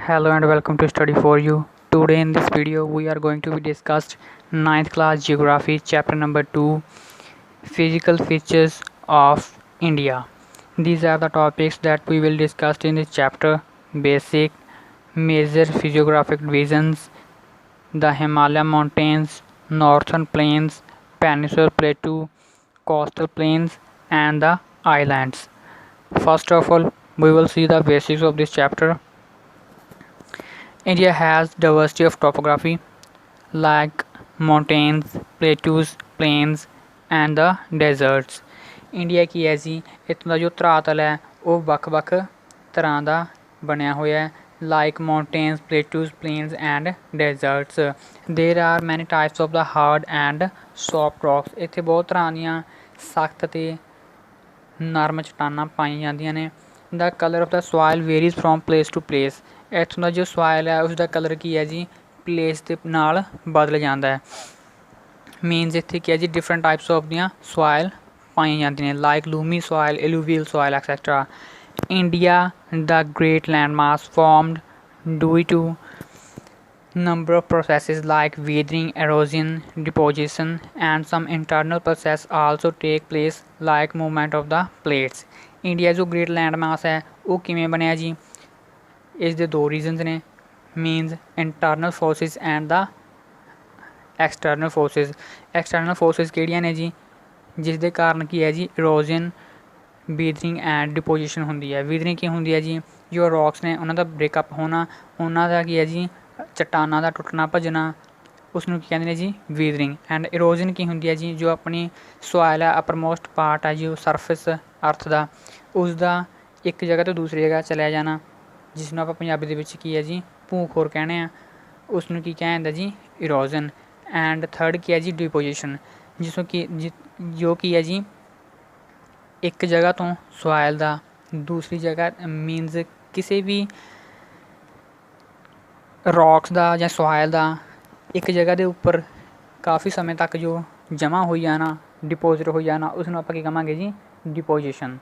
Hello and welcome to Study for You. Today in this video we are going to be discussed ninth class geography chapter number 2, physical features of India. These are the topics that we will discuss in this chapter: basic, major physiographic divisions, the Himalaya mountains, northern plains, peninsular plateau, coastal plains and the islands. First of all, we will see the basics of this chapter. India has diversity of topography like mountains, plateaus, plains and the deserts. India ਕੀ ਹੈ ਜੀ, ਇੱਥੋਂ ਦਾ ਜੋ ਧਰਾਤਲ ਹੈ ਉਹ ਵੱਖ-ਵੱਖ ਤਰ੍ਹਾਂ ਦਾ ਬਣਿਆ ਹੋਇਆ ਹੈ like mountains, plateaus, plains and deserts. There are many types of the hard and soft rocks. ਇੱਥੇ ਬਹੁਤ ਤਰ੍ਹਾਂ ਦੀਆਂ ਸਖਤ ਅਤੇ ਨਰਮ ਚਟਾਨਾਂ ਪਾਈਆਂ ਜਾਂਦੀਆਂ ਨੇ. The color of the soil varies from place to place. ਇੱਥੋਂ ਦਾ ਜੋ ਸੋਇਲ ਹੈ ਉਸ ਦਾ ਕਲਰ ਕੀ ਹੈ ਜੀ, ਪਲੇਸ ਦੇ ਨਾਲ ਬਦਲ ਜਾਂਦਾ ਹੈ. ਮੀਨਸ ਇੱਥੇ ਕੀ ਹੈ ਜੀ, ਡਿਫਰੈਂਟ ਟਾਈਪਸ ਆਫ ਦੀਆਂ ਸੋਇਲ ਪਾਈਆਂ ਜਾਂਦੀਆਂ ਨੇ like loamy soil, alluvial soil etcetera. India the great landmass formed due to number of processes like weathering, erosion, deposition and some internal process also take place like movement of the plates. India ਜੋ great land ਮਾਸ ਹੈ ਉਹ ਕਿਵੇਂ ਬਣਿਆ ਜੀ, ਇਸ ਦੇ ਦੋ reasons ਨੇ. Means internal forces and the external forces. External forces ਕਿਹੜੀਆਂ ਨੇ ਜੀ, ਜਿਸ ਦੇ ਕਾਰਨ ਕੀ ਹੈ ਜੀ, ਇਰੋਜ਼ਨ, ਵੀਦਰਿੰਗ ਐਂਡ ਡਿਪੋਜੀਸ਼ਨ ਹੁੰਦੀ ਹੈ. ਵੀਦਰਿੰਗ ਕੀ ਹੁੰਦੀ ਹੈ ਜੀ, ਜੋ ਰੌਕਸ ਨੇ ਉਹਨਾਂ ਦਾ ਬ੍ਰੇਕਅਪ ਹੋਣਾ, ਉਹਨਾਂ ਦਾ ਕੀ ਹੈ ਜੀ, ਚੱਟਾਨਾਂ ਦਾ ਟੁੱਟਣਾ ਭੱਜਣਾ, ਉਸ ਨੂੰ ਕੀ ਕਹਿੰਦੇ ਨੇ ਜੀ, ਵੀਦਰਿੰਗ. ਐਂਡ ਇਰੋਜ਼ਨ ਕੀ ਹੁੰਦੀ ਹੈ ਜੀ, ਜੋ ਆਪਣੀ ਸੋਇਲ ਹੈ ਅਪਰਮੋਸਟ ਪਾਰਟ ਹੈ ਜੋ ਸਰਫੇਸ ਅਰਥ ਦਾ, ਉਸ ਦਾ ਇੱਕ ਜਗ੍ਹਾ ਤੋਂ ਦੂਸਰੀ ਜਗ੍ਹਾ ਚਲਿਆ ਜਾਣਾ, ਜਿਸ ਨੂੰ ਆਪਾਂ ਪੰਜਾਬੀ ਦੇ ਵਿੱਚ ਕੀ ਹੈ ਜੀ, ਭੂ ਖੋਰ ਕਹਿੰਦੇ ਆ, ਉਸ ਨੂੰ ਕੀ ਕਿਹਾ ਜਾਂਦਾ ਜੀ, ਇਰੋਜ਼ਨ. ਐਂਡ ਥਰਡ ਕੀ ਹੈ ਜੀ, ਡਿਪੋਜੀਸ਼ਨ, ਜਿਸ ਨੂੰ ਕੀ ਜੋ ਕੀ ਹੈ ਜੀ, ਇੱਕ ਜਗ੍ਹਾ ਤੋਂ ਸੋਇਲ ਦਾ ਦੂਸਰੀ ਜਗ੍ਹਾ ਮੀਨਸ ਕਿਸੇ ਵੀ ਰੌਕਸ ਦਾ ਜਾਂ ਸੋਇਲ ਦਾ ਇੱਕ ਜਗ੍ਹਾ ਦੇ ਉੱਪਰ ਕਾਫੀ ਸਮੇਂ ਤੱਕ ਜੋ ਜਮ੍ਹਾਂ ਹੋਈ ਜਾਣਾ, ਡਿਪੋਜ਼ਿਟ ਹੋਈ ਜਾਣਾ, ਉਸ ਨੂੰ ਆਪਾਂ ਕੀ ਕਹਾਂਗੇ ਜੀ, ਡਿਪੋਜੀਸ਼ਨ.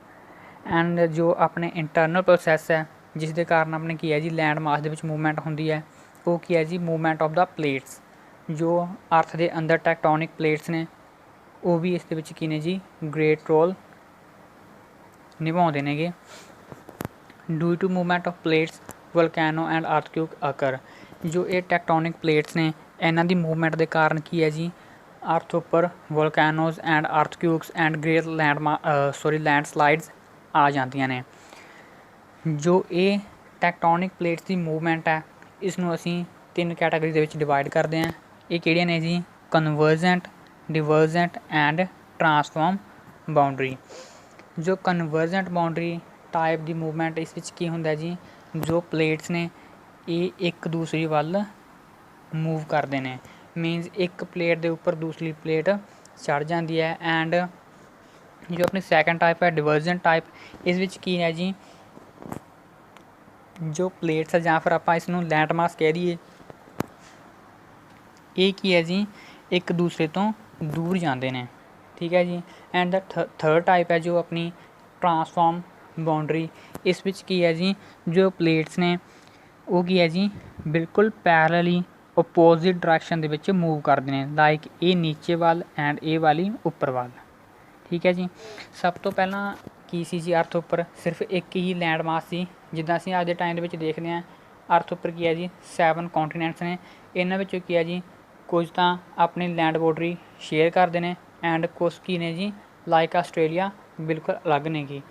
ਐਂਡ ਜੋ ਆਪਣੇ ਇੰਟਰਨਲ ਪ੍ਰੋਸੈਸ ਹੈ ਜਿਸ ਦੇ ਕਾਰਨ ਆਪਣੇ ਕੀ ਹੈ ਜੀ, ਲੈਂਡ ਮਾਸ ਦੇ ਵਿੱਚ ਮੂਵਮੈਂਟ ਹੁੰਦੀ ਹੈ, ਉਹ ਕੀ ਹੈ ਜੀ, ਮੂਵਮੈਂਟ ਆਫ ਦਾ ਪਲੇਟਸ. ਜੋ ਅਰਥ ਦੇ ਅੰਦਰ ਟੈਕਟੋਨਿਕ ਪਲੇਟਸ ਨੇ ਉਹ ਵੀ ਇਸ ਦੇ ਵਿੱਚ ਕੀ ਨੇ ਜੀ, ਗ੍ਰੇਟ ਰੋਲ ਨਿਭਾਉਂਦੇ ਨੇਗੇ. Due to movement of plates volcano and earthquake occur. ਜੋ ਇਹ ਟੈਕਟੋਨਿਕ ਪਲੇਟਸ ਨੇ ਇਹਨਾਂ ਦੀ ਮੂਵਮੈਂਟ ਦੇ ਕਾਰਨ ਕੀ ਹੈ ਜੀ, ਅਰਥ ਉੱਪਰ ਵੋਲਕੈਨੋਜ਼ ਐਂਡ ਅਰਥਕੁਇਕਸ ਐਂਡ ਗ੍ਰੇਟ ਲੈਂਡਸਲਾਈਡਸ ਆ ਜਾਂਦੀਆਂ ਨੇ. ਜੋ ਇਹ ਟੈਕਟੋਨਿਕ ਪਲੇਟਸ ਦੀ ਮੂਵਮੈਂਟ ਹੈ ਇਸ ਨੂੰ ਅਸੀਂ ਤਿੰਨ ਕੈਟਾਗਰੀ ਦੇ ਵਿੱਚ ਡਿਵਾਈਡ ਕਰਦੇ ਹਾਂ. ਇਹ ਕਿਹੜੀਆਂ ਨੇ ਜੀ, ਕਨਵਰਜੈਂਟ, ਡਿਵਰਜੈਂਟ ਐਂਡ ਟਰਾਂਸਫਾਰਮ ਬਾਉਂਡਰੀ. ਜੋ ਕਨਵਰਜੈਂਟ ਬਾਉਂਡਰੀ ਟਾਈਪ ਦੀ ਮੂਵਮੈਂਟ, ਇਸ ਵਿੱਚ ਕੀ ਹੁੰਦਾ ਜੀ, ਜੋ ਪਲੇਟਸ ਨੇ ਇਹ ਇੱਕ ਦੂਸਰੀ ਵੱਲ ਮੂਵ ਕਰਦੇ ਨੇ. ਮੀਨਸ ਇੱਕ ਪਲੇਟ ਦੇ ਉੱਪਰ ਦੂਸਰੀ ਪਲੇਟ ਚੜ੍ਹ ਜਾਂਦੀ ਹੈ. ਐਂਡ ਜੋ ਆਪਣੀ ਸੈਕੰਡ ਟਾਈਪ ਹੈ ਡਿਵਰਜੈਂਟ ਟਾਈਪ, ਇਸ ਵਿੱਚ ਕੀ ਹੈ ਜੀ, ਜੋ ਪਲੇਟਸ ਹੈ ਜਾਂ ਫਿਰ ਆਪਾਂ ਇਸ ਨੂੰ ਲੈਂਡ ਮਾਸ ਕਹਿ ਦਈਏ, ਇਹ ਕੀ ਹੈ ਜੀ, ਇੱਕ ਦੂਸਰੇ ਤੋਂ ਦੂਰ ਜਾਂਦੇ ਨੇ. ਠੀਕ ਹੈ ਜੀ. ਐਂਡ ਦਾ ਥਰਡ ਟਾਈਪ ਹੈ ਜੋ ਆਪਣੀ ਟਰਾਂਸਫਾਰਮ ਬਾਉਂਡਰੀ. ਇਸ ਵਿੱਚ ਕੀ ਹੈ ਜੀ, ਜੋ ਪਲੇਟਸ ਨੇ ਉਹ ਕੀ ਹੈ ਜੀ, ਬਿਲਕੁਲ ਪੈਰਲਲੀ ਓਪੋਜ਼ਿਟ ਡਾਇਰੈਕਸ਼ਨ ਦੇ ਵਿੱਚ ਮੂਵ ਕਰਦੇ ਨੇ, ਲਾਈਕ ਇਹ ਨੀਚੇ ਵੱਲ ਐਂਡ ਇਹ ਵਾਲੀ ਉੱਪਰ ਵੱਲ. ਠੀਕ ਹੈ ਜੀ. ਸਭ ਤੋਂ ਪਹਿਲਾਂ ਕੀ ਸੀ ਜੀ, ਅਰਥ ਉੱਪਰ ਸਿਰਫ ਇੱਕ ਹੀ ਲੈਂਡ ਮਾਸ ਸੀ. ਜਿੱਦਾਂ ਅਸੀਂ ਅੱਜ ਦੇ ਟਾਈਮ ਦੇ ਵਿੱਚ ਦੇਖਦੇ ਹਾਂ, ਅਰਥ ਉੱਪਰ ਕੀ ਹੈ ਜੀ, 7 ਕੌਂਟੀਨੈਂਟਸ ਨੇ. ਇਹਨਾਂ ਵਿੱਚੋਂ ਕੀ ਹੈ ਜੀ, ਕੁਝ ਤਾਂ ਆਪਣੀ ਲੈਂਡ ਬਾਉਂਡਰੀ ਸ਼ੇਅਰ ਕਰਦੇ ਨੇ ਐਂਡ ਕੁਛ ਕੀ ਨੇ ਜੀ, ਲਾਈਕ ਆਸਟ੍ਰੇਲੀਆ ਬਿਲਕੁਲ ਅਲੱਗ ਨੇ ਗੀ.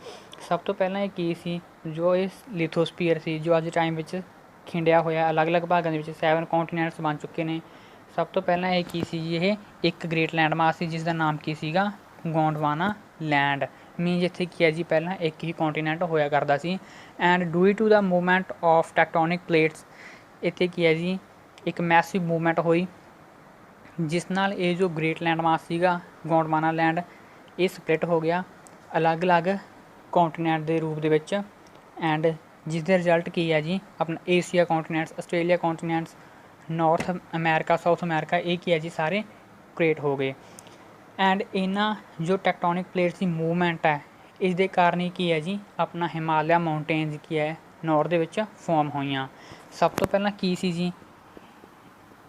ਸਭ ਤੋਂ ਪਹਿਲਾਂ ਇਹ ਕੀ ਸੀ, ਜੋ ਇਹ ਲਿਥੋਸਪੀਅਰ ਸੀ ਜੋ ਅੱਜ ਟਾਈਮ ਵਿੱਚ ਖਿੰਡਿਆ ਹੋਇਆ ਅਲੱਗ-ਅਲੱਗ ਭਾਗਾਂ ਦੇ ਵਿੱਚ 7 ਕੌਂਟੀਨੈਂਟਸ ਬਣ ਚੁੱਕੇ ਨੇ. ਸਭ ਤੋਂ ਪਹਿਲਾਂ ਇਹ ਕੀ ਸੀ ਜੀ, ਇਹ ਇੱਕ ਗ੍ਰੇਟ ਲੈਂਡ ਮਾਸ ਸੀ ਜਿਸ ਦਾ ਨਾਮ ਕੀ ਸੀਗਾ, ਗੋਂਡਵਾਨਾ ਲੈਂਡ. ਮੀਨਸ ਇੱਥੇ ਕੀ ਹੈ ਜੀ, ਪਹਿਲਾਂ ਇੱਕ ਹੀ ਕੌਂਟੀਨੈਂਟ ਹੋਇਆ ਕਰਦਾ ਸੀ. And due to the movement of tectonic plates, ਇੱਥੇ ਕੀ ਹੈ ਜੀ, ਇੱਕ ਮੈਸਿਵ ਮੂਵਮੈਂਟ ਹੋਈ ਜਿਸ ਨਾਲ ਇਹ ਜੋ ਗ੍ਰੇਟ ਲੈਂਡ ਮਾਸ ਸੀਗਾ ਗੋਂਡਵਾਨਾ ਲੈਂਡ, ਇਹ ਸਪਲਿਟ ਹੋ ਗਿਆ ਅਲੱਗ-ਅਲੱਗ ਕੌਂਟੀਨੈਂਟ ਦੇ ਰੂਪ ਦੇ ਵਿੱਚ. ਐਂਡ ਜਿਸ ਦੇ ਰਿਜ਼ਲਟ ਕੀ ਹੈ ਜੀ, ਆਪਣਾ Asia continents, Australia continents, North America, South America, ਇਹ ਕੀ ਹੈ ਜੀ, ਸਾਰੇ ਕ੍ਰੀਏਟ ਹੋ ਗਏ. ਐਂਡ ਇਹਨਾਂ ਜੋ ਟੈਕਟੋਨਿਕ ਪਲੇਟਸ ਦੀ ਮੂਵਮੈਂਟ ਹੈ ਇਸ ਦੇ ਕਾਰਨ ਹੀ ਕੀ ਹੈ ਜੀ, ਆਪਣਾ ਹਿਮਾਲਿਆ ਮਾਊਂਟੇਨਸ ਕੀ ਹੈ, ਨਾਰਥ ਦੇ ਵਿੱਚ ਫੋਰਮ ਹੋਈਆਂ. ਸਭ ਤੋਂ ਪਹਿਲਾਂ ਕੀ ਸੀ ਜੀ,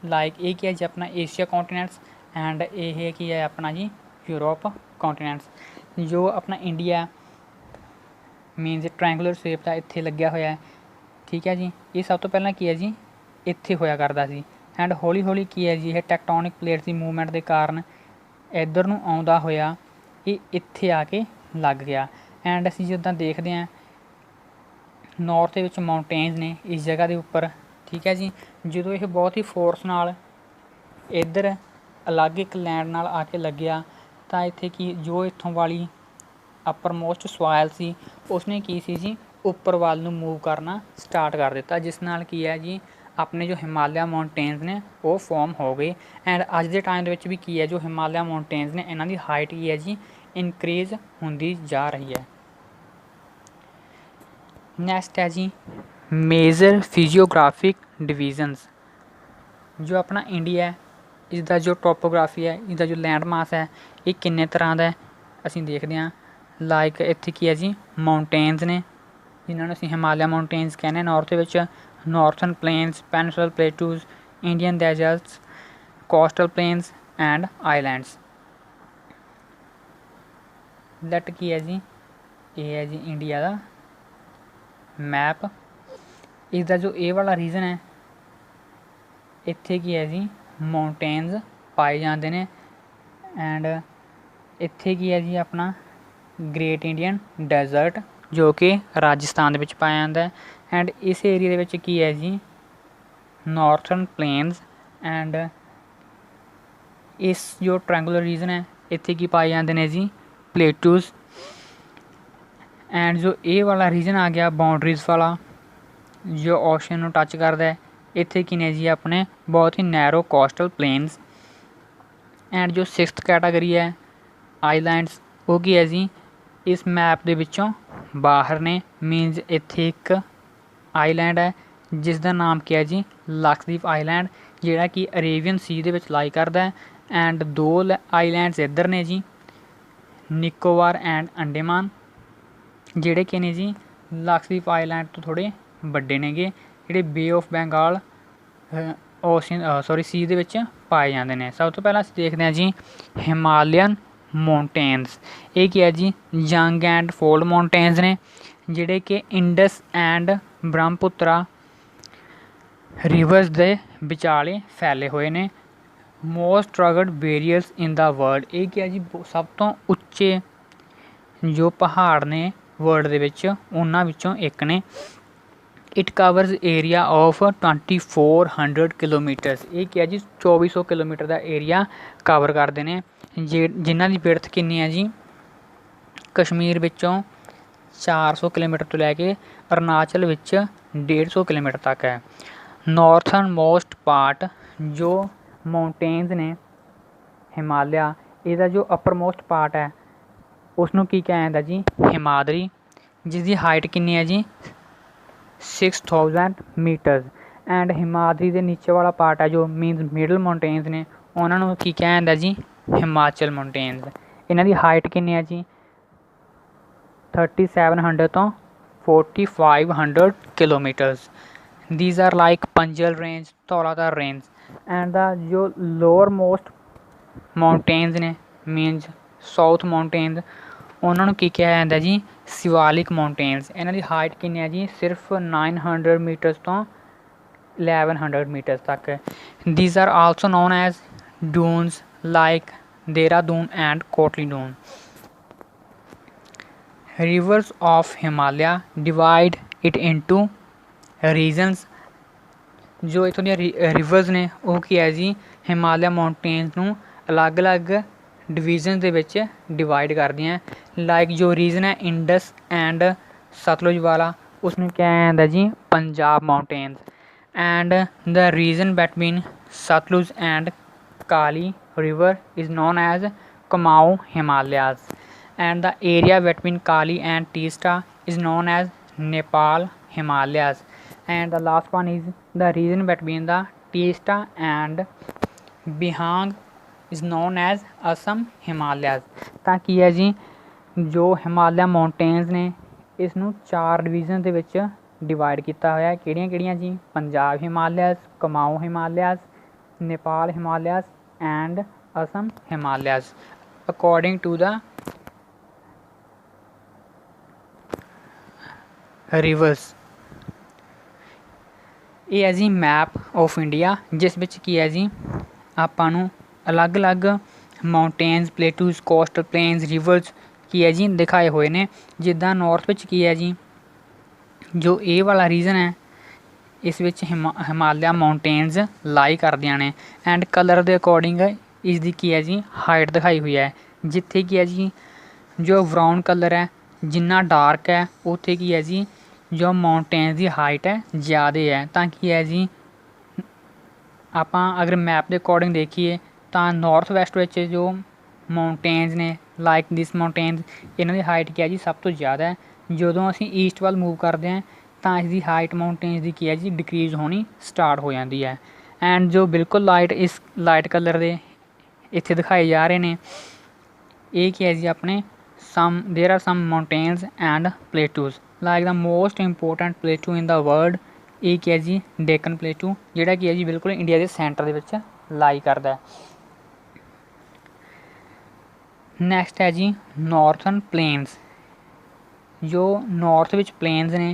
ਲਾਈਕ ਇਹ ਕੀ ਹੈ ਜੀ ਆਪਣਾ ਏਸ਼ੀਆ ਕੌਂਟੀਨੈਂਟਸ ਐਂਡ ਇਹ ਕੀ ਹੈ ਆਪਣਾ ਜੀ ਯੂਰਪ ਕੌਂਟੀਨੈਂਟਸ। ਜੋ ਆਪਣਾ ਇੰਡੀਆ ਮੀਨਸ ਟ੍ਰਾਇੰਗੂਲਰ ਸ਼ੇਪ ਦਾ ਇੱਥੇ ਲੱਗਿਆ ਹੋਇਆ ਹੈ, ਠੀਕ ਹੈ ਜੀ। ਇਹ ਸਭ ਤੋਂ ਪਹਿਲਾਂ ਕੀ ਹੈ ਜੀ ਇੱਥੇ ਹੋਇਆ ਕਰਦਾ ਸੀ ਐਂਡ ਹੌਲੀ ਹੌਲੀ ਕੀ ਹੈ ਜੀ ਇਹ ਟੈਕਟੋਨਿਕ ਪਲੇਟਸ ਦੀ ਮੂਵਮੈਂਟ ਦੇ ਕਾਰਨ ਇੱਧਰ ਨੂੰ ਆਉਂਦਾ ਹੋਇਆ ਇਹ ਇੱਥੇ ਆ ਕੇ ਲੱਗ ਗਿਆ। ਐਂਡ ਅਸੀਂ ਜਿੱਦਾਂ ਦੇਖਦੇ ਹਾਂ ਨੌਰਥ ਦੇ ਵਿੱਚ ਮਾਊਂਟੇਨਸ ਨੇ ਇਸ ਜਗ੍ਹਾ ਦੇ ਉੱਪਰ, ਠੀਕ ਹੈ ਜੀ। ਜਦੋਂ ਇਹ ਬਹੁਤ ਹੀ ਫੋਰਸ ਨਾਲ ਇੱਧਰ ਅਲੱਗ ਇੱਕ ਲੈਂਡ ਨਾਲ ਆ ਕੇ ਲੱਗਿਆ ਤਾਂ ਇੱਥੇ ਕੀ ਜੋ ਇੱਥੋਂ ਵਾਲੀ ਅਪਰ ਮੋਸਟ ਸੋਇਲ ਸੀ ਉਸਨੇ ਕੀ ਸੀ ਜੀ ਉੱਪਰ ਵੱਲ ਨੂੰ ਮੂਵ ਕਰਨਾ ਸਟਾਰਟ ਕਰ ਦਿੱਤਾ, ਜਿਸ ਨਾਲ ਕੀ ਹੈ ਜੀ ਆਪਣੇ ਜੋ ਹਿਮਾਲਿਆ ਮਾਊਂਟੇਨਸ ਨੇ ਉਹ ਫੋਰਮ ਹੋ ਗਏ। ਐਂਡ ਅੱਜ ਦੇ ਟਾਈਮ ਦੇ ਵਿੱਚ ਵੀ ਕੀ ਹੈ ਜੋ ਹਿਮਾਲਿਆ ਮਾਊਂਟੇਨਸ ਨੇ ਇਹਨਾਂ ਦੀ ਹਾਈਟ ਕੀ ਹੈ ਜੀ ਇਨਕਰੀਜ਼ ਹੁੰਦੀ ਜਾ ਰਹੀ ਹੈ। ਨੈਕਸਟ ਹੈ ਜੀ ਮੇਜਰ ਫਿਜ਼ੀਓਗ੍ਰਾਫਿਕ ਡਿਵੀਜ਼ਨਸ। ਜੋ ਆਪਣਾ ਇੰਡੀਆ ਹੈ ਇਸਦਾ ਜੋ ਟੋਪੋਗ੍ਰਾਫੀ ਹੈ, ਇਸਦਾ ਜੋ ਲੈਂਡ ਮਾਸ ਹੈ ਇਹ ਕਿੰਨੇ ਤਰ੍ਹਾਂ ਦਾ ਹੈ ਅਸੀਂ ਦੇਖਦੇ ਹਾਂ। ਲਾਈਕ ਇੱਥੇ ਕੀ ਹੈ ਜੀ ਮਾਊਂਟੇਨਸ ਨੇ ਜਿਨ੍ਹਾਂ ਨੂੰ ਅਸੀਂ ਹਿਮਾਲਿਆ ਮਾਊਂਟੇਨਸ ਕਹਿੰਦੇ ਹਾਂ ਨਾਰਥ ਦੇ ਵਿੱਚ, northern plains, peninsular plateaus, Indian deserts, coastal plains and islands. Let ਕੀ ਹੈ ਜੀ ਇਹ ਹੈ ਜੀ ਇੰਡੀਆ ਦਾ ਮੈਪ। ਇਸਦਾ ਜੋ ਇਹ ਵਾਲਾ ਰੀਜਨ ਹੈ ਇੱਥੇ ਕੀ ਹੈ ਜੀ ਮਾਊਂਟੇਨਸ ਪਾਏ ਜਾਂਦੇ ਨੇ ਐਂਡ ਇੱਥੇ ਕੀ ਹੈ ਜੀ ਆਪਣਾ ਗ੍ਰੇਟ ਇੰਡੀਅਨ ਡੈਜ਼ਰਟ ਜੋ ਕਿ ਰਾਜਸਥਾਨ ਦੇ ਵਿੱਚ ਪਾਇਆ ਜਾਂਦਾ ਹੈ। ਐਂਡ ਇਸ ਏਰੀਆ ਦੇ ਵਿੱਚ ਕੀ ਹੈ ਜੀ ਨਾਰਥਰਨ ਪਲੇਨਸ ਐਂਡ ਇਸ ਜੋ ਟ੍ਰਾਇੰਗੂਲਰ ਰੀਜਨ ਹੈ ਇੱਥੇ ਕੀ ਪਾਏ ਜਾਂਦੇ ਨੇ ਜੀ ਪਲੇਟੂਜ਼। ਐਂਡ ਜੋ ਇਹ ਵਾਲਾ ਰੀਜਨ ਆ ਗਿਆ ਬਾਉਂਡਰੀਜ਼ ਵਾਲਾ ਜੋ ਓਸ਼ਨ ਨੂੰ ਟੱਚ ਕਰਦਾ ਹੈ, ਇੱਥੇ ਕੀ ਨੇ ਜੀ ਆਪਣੇ ਬਹੁਤ ਹੀ ਨੈਰੋ ਕੋਸਟਲ ਪਲੇਨਸ। ਐਂਡ ਜੋ 6th ਕੈਟਾਗਰੀ ਹੈ ਆਈਲੈਂਡਸ ਉਹ ਕੀ ਹੈ ਜੀ ਇਸ ਮੈਪ ਦੇ ਵਿੱਚੋਂ ਬਾਹਰ ਨੇ, ਮੀਨਸ ਇੱਥੇ ਇੱਕ ਆਈਲੈਂਡ ਹੈ ਜਿਸ ਦਾ ਨਾਮ ਕੀ ਹੈ ਜੀ ਲਕਸ਼ਦੀਪ ਆਈਲੈਂਡ ਜਿਹੜਾ ਕਿ ਅਰੇਬੀਅਨ ਸੀ ਦੇ ਵਿੱਚ ਲਾਈ ਕਰਦਾ ਹੈ। ਐਂਡ 2 ਆਈਲੈਂਡਸ ਇੱਧਰ ਨੇ ਜੀ ਨਿਕੋਬਾਰ ਐਂਡ ਅੰਡੇਮਾਨ ਜਿਹੜੇ ਕਿ ਨੇ ਜੀ ਲਕਸ਼ਦੀਪ ਆਈਲੈਂਡ ਤੋਂ ਥੋੜ੍ਹੇ ਵੱਡੇ ਨੇਗੇ, ਜਿਹੜੇ ਬੇ ਆਫ ਬੰਗਾਲ ਸੀ ਦੇ ਵਿੱਚ ਪਾਏ ਜਾਂਦੇ ਨੇ। ਸਭ ਤੋਂ ਪਹਿਲਾਂ ਅਸੀਂ ਦੇਖਦੇ ਹਾਂ ਜੀ ਹਿਮਾਲਯਨ ਮਾਊਂਟੇਨਸ। ਇਹ ਕੀ ਹੈ ਜੀ ਯੰਗ ਐਂਡ ਫੋਲਡ ਮਾਊਂਟੇਨਸ ਨੇ ਜਿਹੜੇ ਕਿ ਇੰਡਸ ਐਂਡ ਬ੍ਰਹਮਪੁੱਤਰਾ ਰਿਵਰਸ ਦੇ ਵਿਚਾਲੇ ਫੈਲੇ ਹੋਏ ਨੇ। ਮੋਸਟ ਰਗਡ ਬੇਰੀਅਰਸ ਇਨ ਦਾ ਵਰਲਡ। ਇਹ ਕੀ ਹੈ ਜੀ ਸਭ ਤੋਂ ਉੱਚੇ ਜੋ ਪਹਾੜ ਨੇ ਵਰਲਡ ਦੇ ਵਿੱਚ ਉਹਨਾਂ ਵਿੱਚੋਂ ਇੱਕ ਨੇ। It covers area of 2400 kilometres. ਇਹ ਕੀ ਹੈ ਜੀ 2400 ਕਿਲੋਮੀਟਰ ਦਾ ਏਰੀਆ ਕਵਰ ਕਰਦੇ ਨੇ ਜਿਨ੍ਹਾਂ ਦੀ ਵਿਡਥ ਕਿੰਨੀ ਹੈ ਜੀ ਕਸ਼ਮੀਰ ਵਿੱਚੋਂ 400 ਕਿਲੋਮੀਟਰ ਤੋਂ ਲੈ ਕੇ ਅਰੁਣਾਚਲ ਵਿੱਚ 150 ਕਿਲੋਮੀਟਰ ਤੱਕ ਹੈ। ਨਾਰਥਰਨ ਮੋਸਟ ਪਾਰਟ ਜੋ ਮਾਊਂਟੇਨਸ ਨੇ ਹਿਮਾਲਿਆ ਇਹਦਾ ਜੋ ਅਪਰ ਮੋਸਟ ਪਾਰਟ ਹੈ ਉਸ ਨੂੰ ਕੀ ਕਿਹਾ ਜਾਂਦਾ ਜੀ ਹਿਮਾਦਰੀ, ਜਿਸ ਦੀ ਹਾਈਟ ਕਿੰਨੀ ਹੈ ਜੀ 6000 ਮੀਟਰਸ। ਐਂਡ ਹਿਮਾਦਰੀ ਦੇ ਨੀਚੇ ਵਾਲਾ ਪਾਰਟ ਹੈ ਜੋ ਮੀਨਸ ਮਿਡਲ ਮਾਊਂਟੇਨਸ ਨੇ ਉਹਨਾਂ ਨੂੰ ਕੀ ਕਿਹਾ ਜਾਂਦਾ ਜੀ ਹਿਮਾਚਲ ਮਾਊਂਟੇਨਸ। ਇਹਨਾਂ ਦੀ ਹਾਈਟ ਕਿੰਨੀ ਹੈ ਜੀ 3700 ਤੋਂ 4500 kilometres. these are like Panjal range, Tauladar range and the ਜੋ lower most mountains ਨੇ means south mountains ਉਹਨਾਂ ਨੂੰ ਕੀ ਕਿਹਾ ਜਾਂਦਾ ਜੀ ਸਿਵਾਲਿਕ ਮਾਊਂਟੇਨਸ। ਇਹਨਾਂ ਦੀ ਹਾਈਟ ਕਿੰਨੀ ਹੈ ਜੀ ਸਿਰਫ 900 ਮੀਟਰਸ ਤੋਂ 1100 ਮੀਟਰਸ ਤੱਕ। these are also known as dunes like Dehradun and Kotli Dune। rivers of Himalaya divide it into regions. ਜੋ ਇੱਥੋਂ ਦੀਆਂ ਰਿਵਰਸ ਨੇ ਉਹ ਕੀ ਹੈ ਜੀ ਹਿਮਾਲਿਆ ਮਾਊਂਟੇਨਸ ਨੂੰ ਅਲੱਗ-ਅਲੱਗ ਡਿਵੀਜ਼ਨ ਦੇ ਵਿੱਚ ਡਿਵਾਈਡ ਕਰਦੀਆਂ। ਲਾਈਕ ਜੋ ਰੀਜਨ ਹੈ ਇੰਡਸ ਐਂਡ ਸਤਲੁਜ ਵਾਲਾ ਉਸਨੂੰ ਕਿਹਾ ਜਾਂਦਾ ਜੀ Punjab mountains. And the region between Sutlej and Kali river is known as Kumaon Himalayas. And the area between Kali and Teesta is known as Nepal Himalayas। and the last one is the region between the Teesta and Bihang is known as Assam Himalayas। ਤਾਂ ਕੀ ਹੈ ਜੀ ਜੋ Himalaya mountains ਨੇ ਇਸ ਨੂੰ 4 division ਦੇ ਵਿੱਚ divide किया होया किहड़ियां जी? Punjab Himalayas, Kumaon Himalayas, Nepal Himalayas and Assam Himalayas according to the rivers. ये है जी मैप ऑफ इंडिया जिस विच की है जी आपां नूं अलग अलग mountains, plateaus, coastal planes, reverse की है जी दिखाए हुए ने। जिद्दां नॉर्थ विच की है जी जो ए वाला रीजन है इस विच हिमालय माउंटेन्स लाई करदियां ने एंड कलर दे अकॉर्डिंग इसकी की है जी हाइट दिखाई हुई है। जिथे की है जी जो ब्राउन कलर है जिन्ना डार्क है उत्थे की है जी जो माउंटेन्स की हाइट है ज़्यादा है। ताकि है जी आपां अगर मैप के अकॉर्डिंग देखिए तो नॉर्थ वैसट विच जो माउंटेन्स ने लाइक दिस माउंटेन्स इन्हां दी हाइट की है जी सब तो ज़्यादा है। जदों असीं ईस्ट वाल मूव करते हैं तो इसकी हाइट माउंटेन्स की की है जी डिक्रीज होनी स्टार्ट हो जाती है। एंड जो बिल्कुल लाइट इस लाइट कलर के इत्थे दिखाए जा रहे हैं ये की है जी अपने some there are some mountains and plateaus like the most important plateau in the world ये की है जी डेकन प्लेटू जिहड़ा की है जी बिल्कुल इंडिया के सेंटर के लाई करता है। नैक्सट है जी नॉर्थन प्लेन्स। जो नॉर्थ विच प्लेन्स ने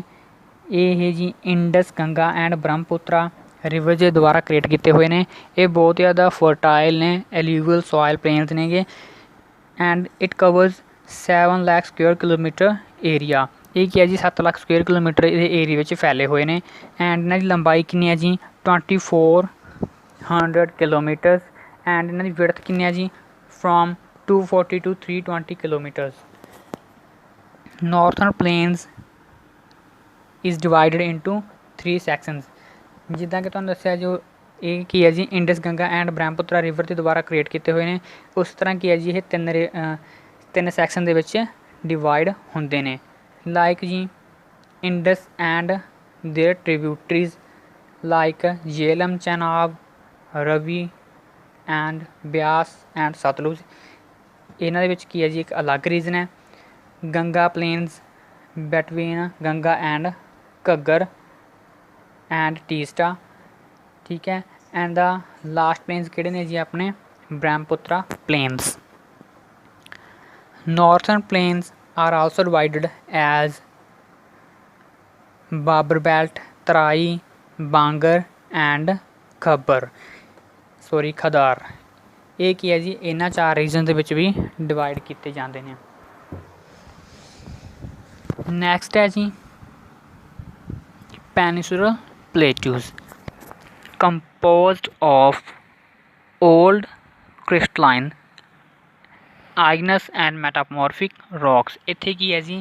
ये जी इंडस, गंगा एंड ब्रह्मपुत्रा रिवर के द्वारा क्रिएट किए हुए हैं। ये बहुत ज़्यादा फर्टाइल ने एल्यूवियल सॉयल प्लेन्स ने and it covers 7 lakh square kilometre area. ये क्या जी 7 लाख स्क्वेयर किलोमीटर एरिया में फैले हुए हैं एंड इन्हों की लंबाई कितनी है जी 2400 किलोमीटर्स एंड इन्हों की विड्थ कितनी है जी from 240 to 320 kilometres. Northern plains is divided into 3 sections. जिदा कि तुहानूं दस्सिया जो ये की है जी इंडस, गंगा एंड ब्रह्मपुत्रा रिवर के द्वारा क्रिएट किए हुए हैं। उस तरह की है जी ये तीन सैक्शन के विच डिवाइड होंदे ने लाइक जी Indus and their tributaries like Jhelum, Chenab, Ravi and Beas and Sutlej. इन्हां दे विच की है जी एक अलग रीजन है। Ganga plains between Ganga and Ghaggar and Teesta, ठीक है। एंड द लास्ट प्लेन्स किहड़े ने जी अपने Brahmaputra plains. Northern plains are also divided as Bhabar belt, Terai, Bangar and Khadar. ये की है जी इन्हां 4 रीजन के विच भी डिवाइड किए जाते हैं। नैक्सट है जी peninsular plateaus composed of old crystalline igneous and metamorphic rocks। इत्थे की है जी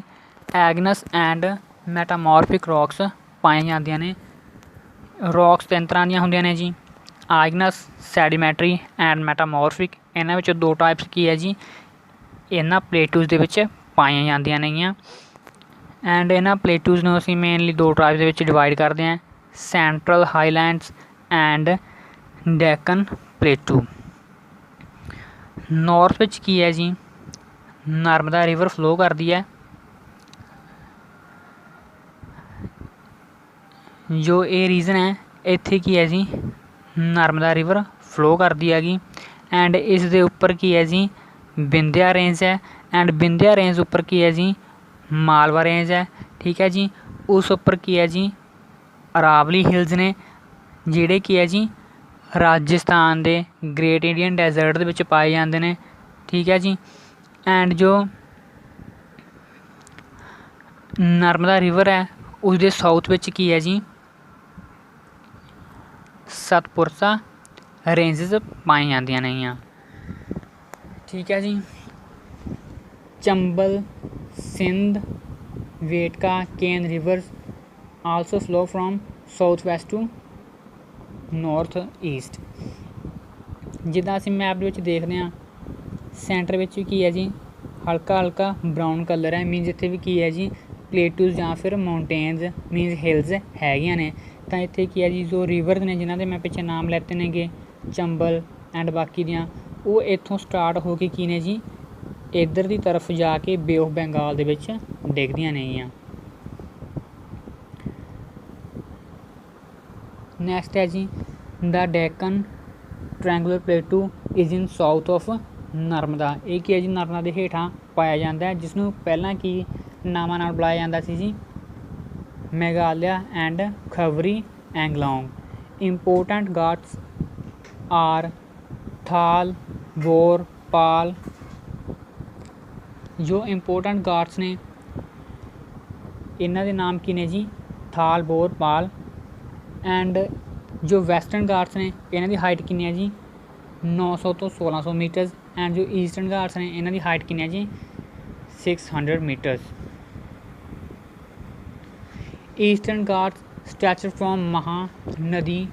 igneous and metamorphic rocks पाई जांदियां ने। रॉक्स 3 तरह ਦੀਆਂ ਹੁੰਦੀਆਂ ਨੇ जी igneous, sedimentary and metamorphic। इन्हां विच 2 टाइप्स की है जी इन्हां प्लेटूज दे विच पाईਆਂ ਜਾਂਦੀਆਂ ਨੇਗੀਆਂ एंड इन्हां प्लेटूज ਨੂੰ ਅਸੀਂ ਮੇਨਲੀ 2 टाइप्स ਦੇ ਵਿੱਚ डिवाइड करते हैं central highlands and Deccan plateau. North विच की है जी नर्मदा रिवर फ्लो करती है। जो ये रीजन है इत्थे की है जी नर्मदा रिवर फ्लो करती हैगी एंड इस दे उपर की है जी विंध्या रेंज है एंड विंध्या रेंज उपर की है जी मालवा रेंज है, ठीक है जी। उस उपर की है जी अरावली हिल्स ने जिहड़े की है जी राजस्थान के ग्रेट इंडियन डेजर्ट दे विच पाए जाते हैं, ठीक है जी। एंड जो नर्मदा रिवर है उसके साउथ विच की है जी सतपुरसा रेंजिस पाई जांदियां नेगियां, ठीक है जी। चंबल, सिंध, वेटका, Ken rivers also flow from south west to north east. जिदा असीं मैप दे विच देखदे हां सेंटर विच की है जी हल्का हल्का ब्राउन कलर है मीनस इत्थे भी की है जी प्लेटूज या फिर माउंटेन्स मीनस हिल्स हैगियां ने। तो इत्थे की है जी जो रिवर ने जिन्हां दे मैं पिछे नाम लैते नेगे चंबल एंड बाकी दियां वो इत्थों स्टार्ट हो के की ने जी इधर की तरफ जाके बे ऑफ बंगाल दे विच डिगदियां नेगियां। ਨੈਕਸਟ ਹੈ ਜੀ the Deccan triangular plateau is in south of Narmada. ਇਹ ਕੀ ਹੈ ਜੀ ਨਰਮਦਾ ਦੇ ਹੇਠਾਂ ਪਾਇਆ ਜਾਂਦਾ ਹੈ, ਜਿਸ ਨੂੰ ਪਹਿਲਾਂ ਕੀ ਨਾਮਾਂ ਨਾਲ ਬੁਲਾਇਆ ਜਾਂਦਾ ਸੀ ਜੀ ਮੇਘਾਲਿਆ ਐਂਡ ਖਵਰੀ ਐਂਗਲੋਂਗ। ਇੰਪੋਰਟੈਂਟ ਗਾਟਸ ਆਰ ਥਾਲ, ਬੋਰ, ਪਾਲ। ਜੋ ਇੰਪੋਰਟੈਂਟ ਗਾਟਸ ਨੇ ਇਹਨਾਂ ਦੇ ਨਾਮ ਕੀ ਨੇ ਜੀ ਥਾਲ, ਬੋਰ, ਪਾਲ। ਐਂਡ ਜੋ ਵੈਸਟਰਨ ਗਾਟਸ ਨੇ ਇਹਨਾਂ ਦੀ ਹਾਈਟ ਕਿੰਨੀ ਹੈ ਜੀ 900 ਤੋਂ 1600 ਮੀਟਰਸ। ਐਂਡ ਜੋ ਈਸਟਰਨ ਗਾਟਸ ਨੇ ਇਹਨਾਂ ਦੀ ਹਾਈਟ ਕਿੰਨੀ ਹੈ ਜੀ 600 metres. Eastern Ghats stretch from Mahanadi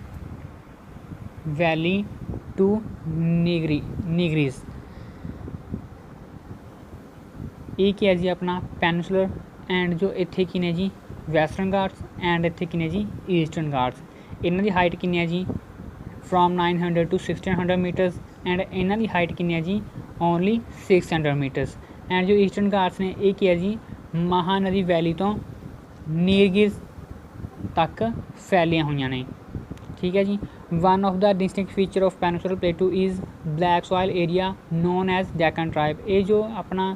valley to Nilgiris. ਇਹ ਕੀ ਹੈ ਜੀ ਆਪਣਾ ਪੈਨਸੂਲਰ। ਐਂਡ ਜੋ ਇੱਥੇ ਕੀ ਨੇ ਜੀ ਵੈਸਟਰਨ ਗਾਟਸ ਐਂਡ ਇੱਥੇ ਕੀ ਨੇ ਜੀ ਈਸਟਰਨ ਗਾਟਸ। ਇਹਨਾਂ ਦੀ ਹਾਈਟ ਕਿੰਨੀ ਹੈ ਜੀ ਫਰੋਮ 900 ਟੂ 1600 ਮੀਟਰਸ। ਐਂਡ ਇਹਨਾਂ ਦੀ ਹਾਈਟ ਕਿੰਨੀ ਹੈ ਜੀ ਓਨਲੀ 600 ਮੀਟਰਸ। ਐਂਡ ਜੋ ਈਸਟਰਨ ਗਾਟਸ ਨੇ ਇਹ ਕੀ ਹੈ ਜੀ ਮਹਾਨਦੀ ਵੈਲੀ ਤੋਂ ਨੀਗਰੀਜ਼ ਤੱਕ ਫੈਲੀਆਂ ਹੋਈਆਂ ਨੇ। ਠੀਕ ਹੈ ਜੀ। One of the distinctive feature of peninsular plateau is black soil area known as Deccan trap. ਇਹ ਜੋ ਆਪਣਾ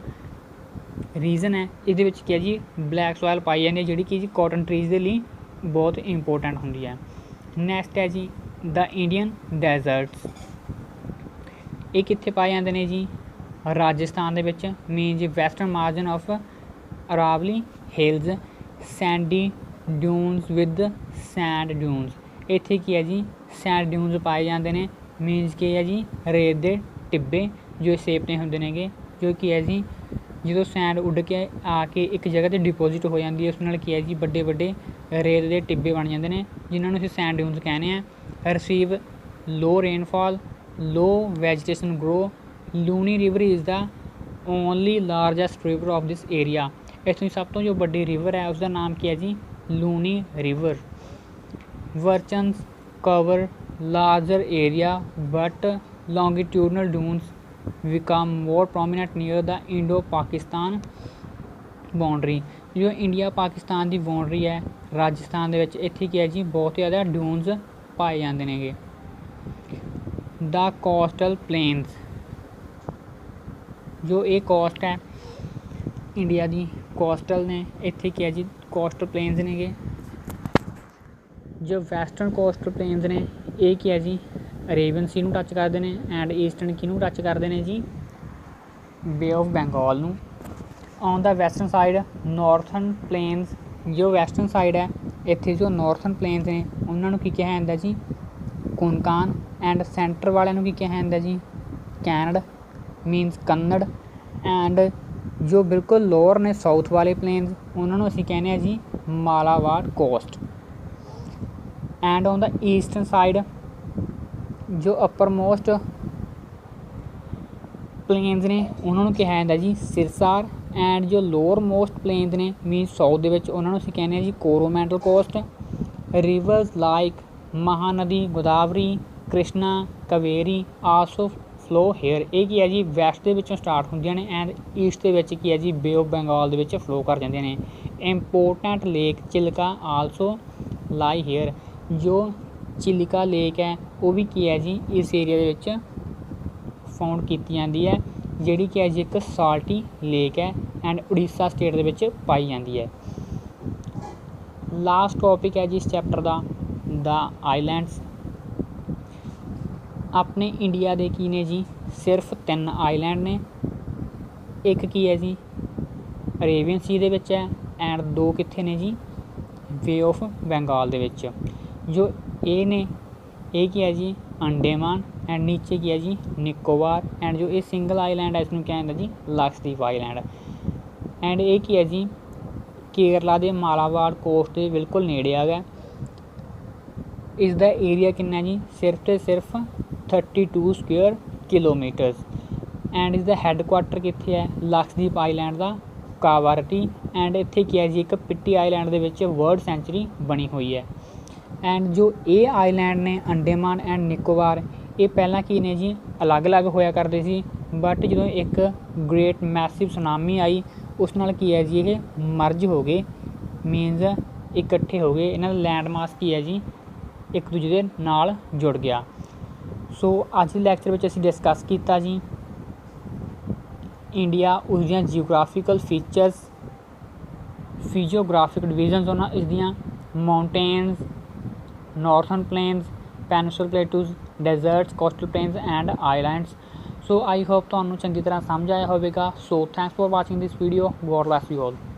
ਰੀਜ਼ਨ ਹੈ ਇਹਦੇ ਵਿੱਚ ਕੀ ਹੈ ਜੀ ਬਲੈਕ ਸੋਇਲ ਪਾਈ ਜਾਂਦੀ ਹੈ, ਜਿਹੜੀ ਕਿ ਜੀ ਕਾਟਨ ਟਰੀਜ਼ ਦੇ ਲਈ ਬਹੁਤ ਇੰਪੋਰਟੈਂਟ ਹੁੰਦੀ ਹੈ। ਨੈਕਸਟ ਹੈ ਜੀ ਦ ਇੰਡੀਅਨ ਡੈਜ਼ਰਟਸ। ਇਹ ਕਿੱਥੇ ਪਾਏ ਜਾਂਦੇ ਨੇ ਜੀ ਰਾਜਸਥਾਨ ਦੇ ਵਿੱਚ। ਮੀਨ ਜੀ western margin of Aravalli hills sandy dunes with sand dunes. ਇੱਥੇ ਕੀ ਹੈ ਜੀ ਸੈਂਡ ਡਿਊਨਸ ਪਾਏ ਜਾਂਦੇ ਨੇ। ਮੀਨਸ ਕੀ ਹੈ ਜੀ ਰੇਤ ਦੇ ਟਿੱਬੇ ਜੋ ਸੇਪਟੇ ਹੁੰਦੇ ਨੇਗੇ, ਜੋ ਕੀ ਹੈ ਜੀ ਜਦੋਂ ਸੈਂਡ ਉੱਡ ਕੇ ਆ ਕੇ ਇੱਕ ਜਗ੍ਹਾ 'ਤੇ ਡਿਪੋਜ਼ਿਟ ਹੋ ਜਾਂਦੀ ਹੈ, ਉਸ ਨਾਲ ਕੀ ਹੈ ਜੀ ਵੱਡੇ ਵੱਡੇ ਰੇਤ ਦੇ ਟਿੱਬੇ ਬਣ ਜਾਂਦੇ ਨੇ, ਜਿਨ੍ਹਾਂ ਨੂੰ ਅਸੀਂ ਸੈਂਡ ਡਿਊਨਸ ਕਹਿੰਦੇ ਹਾਂ। Receive low rainfall, low vegetation grow. Luni river is the only largest river of this area. ਇੱਥੋਂ ਦੀ ਸਭ ਤੋਂ ਜੋ ਵੱਡੀ ਰਿਵਰ ਹੈ ਉਸਦਾ ਨਾਮ ਕੀ ਹੈ ਜੀ Luni river. Barchans cover larger area but longitudinal dunes become more prominent near the Indo-Pakistan boundary. ਜੋ ਇੰਡੀਆ ਪਾਕਿਸਤਾਨ ਦੀ ਬਾਉਂਡਰੀ ਹੈ ਰਾਜਸਥਾਨ ਦੇ ਵਿੱਚ, ਇੱਥੇ ਕੀ ਹੈ ਜੀ ਬਹੁਤ ਜ਼ਿਆਦਾ ਡਿਊਨਸ ਪਾਏ ਜਾਂਦੇ ਨੇਗੇ। ਦਾ ਕੋਸਟਲ ਪਲੇਨਸ। ਜੋ ਇਹ ਕੋਸਟ ਹੈ ਇੰਡੀਆ ਦੀ ਕੋਸਟਲ ਨੇ, ਇੱਥੇ ਕੀ ਹੈ ਜੀ ਕੋਸਟਲ ਪਲੇਨਸ ਨੇਗੇ। ਜੋ ਵੈਸਟਰਨ ਕੋਸਟਲ ਪਲੇਨਸ ਨੇ ਇਹ ਕੀ ਹੈ ਜੀ ਅਰੇਬੀਅਨ ਸੀ ਨੂੰ ਟੱਚ ਕਰਦੇ ਨੇ। ਐਂਡ ਈਸਟਰਨ ਕਿਹਨੂੰ ਟੱਚ ਕਰਦੇ ਨੇ ਜੀ ਬੇ ਆਫ ਬੰਗਾਲ ਨੂੰ। On the western side northern plains. ਜੋ ਵੈਸਟਰਨ ਸਾਈਡ ਹੈ ਇੱਥੇ ਜੋ ਨੌਰਥਨ ਪਲੇਨਸ ਨੇ ਉਹਨਾਂ ਨੂੰ ਕੀ ਕਿਹਾ ਜਾਂਦਾ ਜੀ ਕੁਨਕਾਨ। ਐਂਡ ਸੈਂਟਰ ਵਾਲਿਆਂ ਨੂੰ ਕੀ ਕਿਹਾ ਜਾਂਦਾ ਜੀ ਕੈਨਡ ਮੀਨਸ ਕੰਨੜ। ਐਂਡ ਜੋ ਬਿਲਕੁਲ ਲੋਅਰ ਨੇ ਸਾਊਥ ਵਾਲੇ ਪਲੇਨਸ ਉਹਨਾਂ ਨੂੰ ਅਸੀਂ ਕਹਿੰਦੇ ਹਾਂ ਜੀ Malabar cost. And on the eastern side ਜੋ ਅਪਰ ਮੋਸਟ ਪਲੇਨਸ ਨੇ ਉਹਨਾਂ ਨੂੰ ਕਿਹਾ ਜਾਂਦਾ ਜੀ ਸਿਰਸਾਰ। ਐਂਡ ਜੋ ਲੋਅਰ ਮੋਸਟ ਪਲੇਨਸ ਨੇ ਮੀਨਸ ਸਾਊਥ ਦੇ ਵਿੱਚ ਉਹਨਾਂ ਨੂੰ ਅਸੀਂ ਕਹਿੰਦੇ ਹਾਂ ਜੀ Coromandel coast. Rivers like Mahanadi Godavari Krishna Kaveri also flow here. ਇਹ ਕੀ ਹੈ ਜੀ ਵੈਸਟ ਦੇ ਵਿੱਚੋਂ ਸਟਾਰਟ ਹੁੰਦੀਆਂ ਨੇ ਐਂਡ ਈਸਟ ਦੇ ਵਿੱਚ ਕੀ ਹੈ ਜੀ ਬੇ ਆਫ ਬੰਗਾਲ ਦੇ ਵਿੱਚ ਫਲੋ ਕਰ ਜਾਂਦੀਆਂ ਨੇ। ਇੰਪੋਰਟੈਂਟ ਲੇਕ ਚਿਲਕਾ ਆਲਸੋ ਲਾਈ ਹੇਅਰ। ਜੋ ਚਿਲਿਕਾ ਲੇਕ ਹੈ ਉਹ ਵੀ ਕੀ ਹੈ ਜੀ ਇਸ ਏਰੀਆ ਦੇ ਵਿੱਚ ਫਾਊਂਡ ਕੀਤੀ ਜਾਂਦੀ ਹੈ, ਜਿਹੜੀ ਕਿ ਹੈ ਜੀ ਇੱਕ ਸਾਲਟੀ ਲੇਕ ਹੈ ਐਂਡ ਉੜੀਸਾ ਸਟੇਟ ਦੇ ਵਿੱਚ ਪਾਈ ਜਾਂਦੀ ਹੈ। ਲਾਸਟ ਟੋਪਿਕ ਹੈ ਜੀ ਇਸ ਚੈਪਟਰ ਦਾ ਆਈਲੈਂਡਸ। ਆਪਣੇ ਇੰਡੀਆ ਦੇ ਕੀ ਨੇ ਜੀ ਸਿਰਫ 3 ਆਈਲੈਂਡ ਨੇ। ਇੱਕ ਕੀ ਹੈ ਜੀ ਅਰੇਬੀਅਨ ਸੀ ਦੇ ਵਿੱਚ ਹੈ ਐਂਡ 2 ਕਿੱਥੇ ਨੇ ਜੀ ਬੇ ਆਫ ਬੰਗਾਲ ਦੇ ਵਿੱਚ। ਜੋ ਇਹ ਨੇ ਇਹ ਕੀ ਹੈ ਜੀ ਅੰਡੇਮਾਨ ਐਂਡ ਨੀਚੇ ਕੀ ਹੈ ਜੀ ਨਿਕੋਬਾਰ। ਐਂਡ ਜੋ ਇਹ ਸਿੰਗਲ ਆਈਲੈਂਡ ਹੈ ਇਸਨੂੰ ਕਿਹਾ ਜਾਂਦਾ ਜੀ ਲਕਸ਼ਦੀਪ ਆਈਲੈਂਡ। ਐਂਡ ਇਹ ਕੀ ਹੈ ਜੀ ਕੇਰਲਾ ਦੇ ਮਾਲਾਬਾਰ ਕੋਸਟ ਦੇ ਬਿਲਕੁਲ ਨੇੜੇ ਆ ਗਿਆ। ਇਸ ਦਾ ਏਰੀਆ ਕਿੰਨਾ ਜੀ ਸਿਰਫ ਅਤੇ ਸਿਰਫ 32 ਸਕੁਅਰ ਕਿਲੋਮੀਟਰਸ। ਐਂਡ ਇਸ ਦਾ ਹੈੱਡਕੁਆਟਰ ਕਿੱਥੇ ਹੈ ਲਕਸ਼ਦੀਪ ਆਈਲੈਂਡ ਦਾ ਕਾਵਾਰਟੀ। ਐਂਡ ਇੱਥੇ ਕੀ ਹੈ ਜੀ ਇੱਕ ਪਿੱਟੀ ਆਈਲੈਂਡ ਦੇ ਵਿੱਚ ਵਰਲਡ ਸੈਂਚੁਰੀ ਬਣੀ ਹੋਈ ਹੈ। ਐਂਡ ਜੋ ਇਹ ਆਈਲੈਂਡ ਨੇ ਅੰਡੇਮਾਨ ਐਂਡ ਨਿਕੋਬਾਰ ਇਹ ਪਹਿਲਾਂ ਕੀ ਨੇ ਜੀ ਅਲੱਗ ਅਲੱਗ ਹੋਇਆ ਕਰਦੇ ਸੀ, ਬਟ ਜਦੋਂ ਇੱਕ ਗ੍ਰੇਟ ਮੈਸਿਵ ਸੁਨਾਮੀ ਆਈ ਉਸ ਨਾਲ ਕੀ ਹੈ ਜੀ ਇਹ ਮਰਜ ਹੋ ਗਏ, ਮੀਨਜ਼ ਇਕੱਠੇ ਹੋ ਗਏ। ਇਹਨਾਂ ਦਾ ਲੈਂਡ ਮਾਸ ਕੀ ਹੈ ਜੀ ਇੱਕ ਦੂਜੇ ਦੇ ਨਾਲ ਜੁੜ ਗਿਆ। ਸੋ ਅੱਜ ਦੇ ਲੈਕਚਰ ਵਿੱਚ ਅਸੀਂ ਡਿਸਕਸ ਕੀਤਾ ਜੀ ਇੰਡੀਆ, ਉਸਦੀਆਂ ਜਿਓਗ੍ਰਾਫੀਕਲ ਫੀਚਰਸ, ਫਿਜ਼ੀਓਗ੍ਰਾਫਿਕ ਡਿਵੀਜ਼ਨਸ ਉਹਨਾਂ ਇਸਦੀਆਂ, mountains, northern plains, peninsular plateaus, deserts, coastal plains and islands. So I hope ਤੁਹਾਨੂੰ ਚੰਗੀ ਤਰ੍ਹਾਂ ਸਮਝ ਆਇਆ ਹੋਵੇਗਾ। So thanks for watching this video. God bless you all.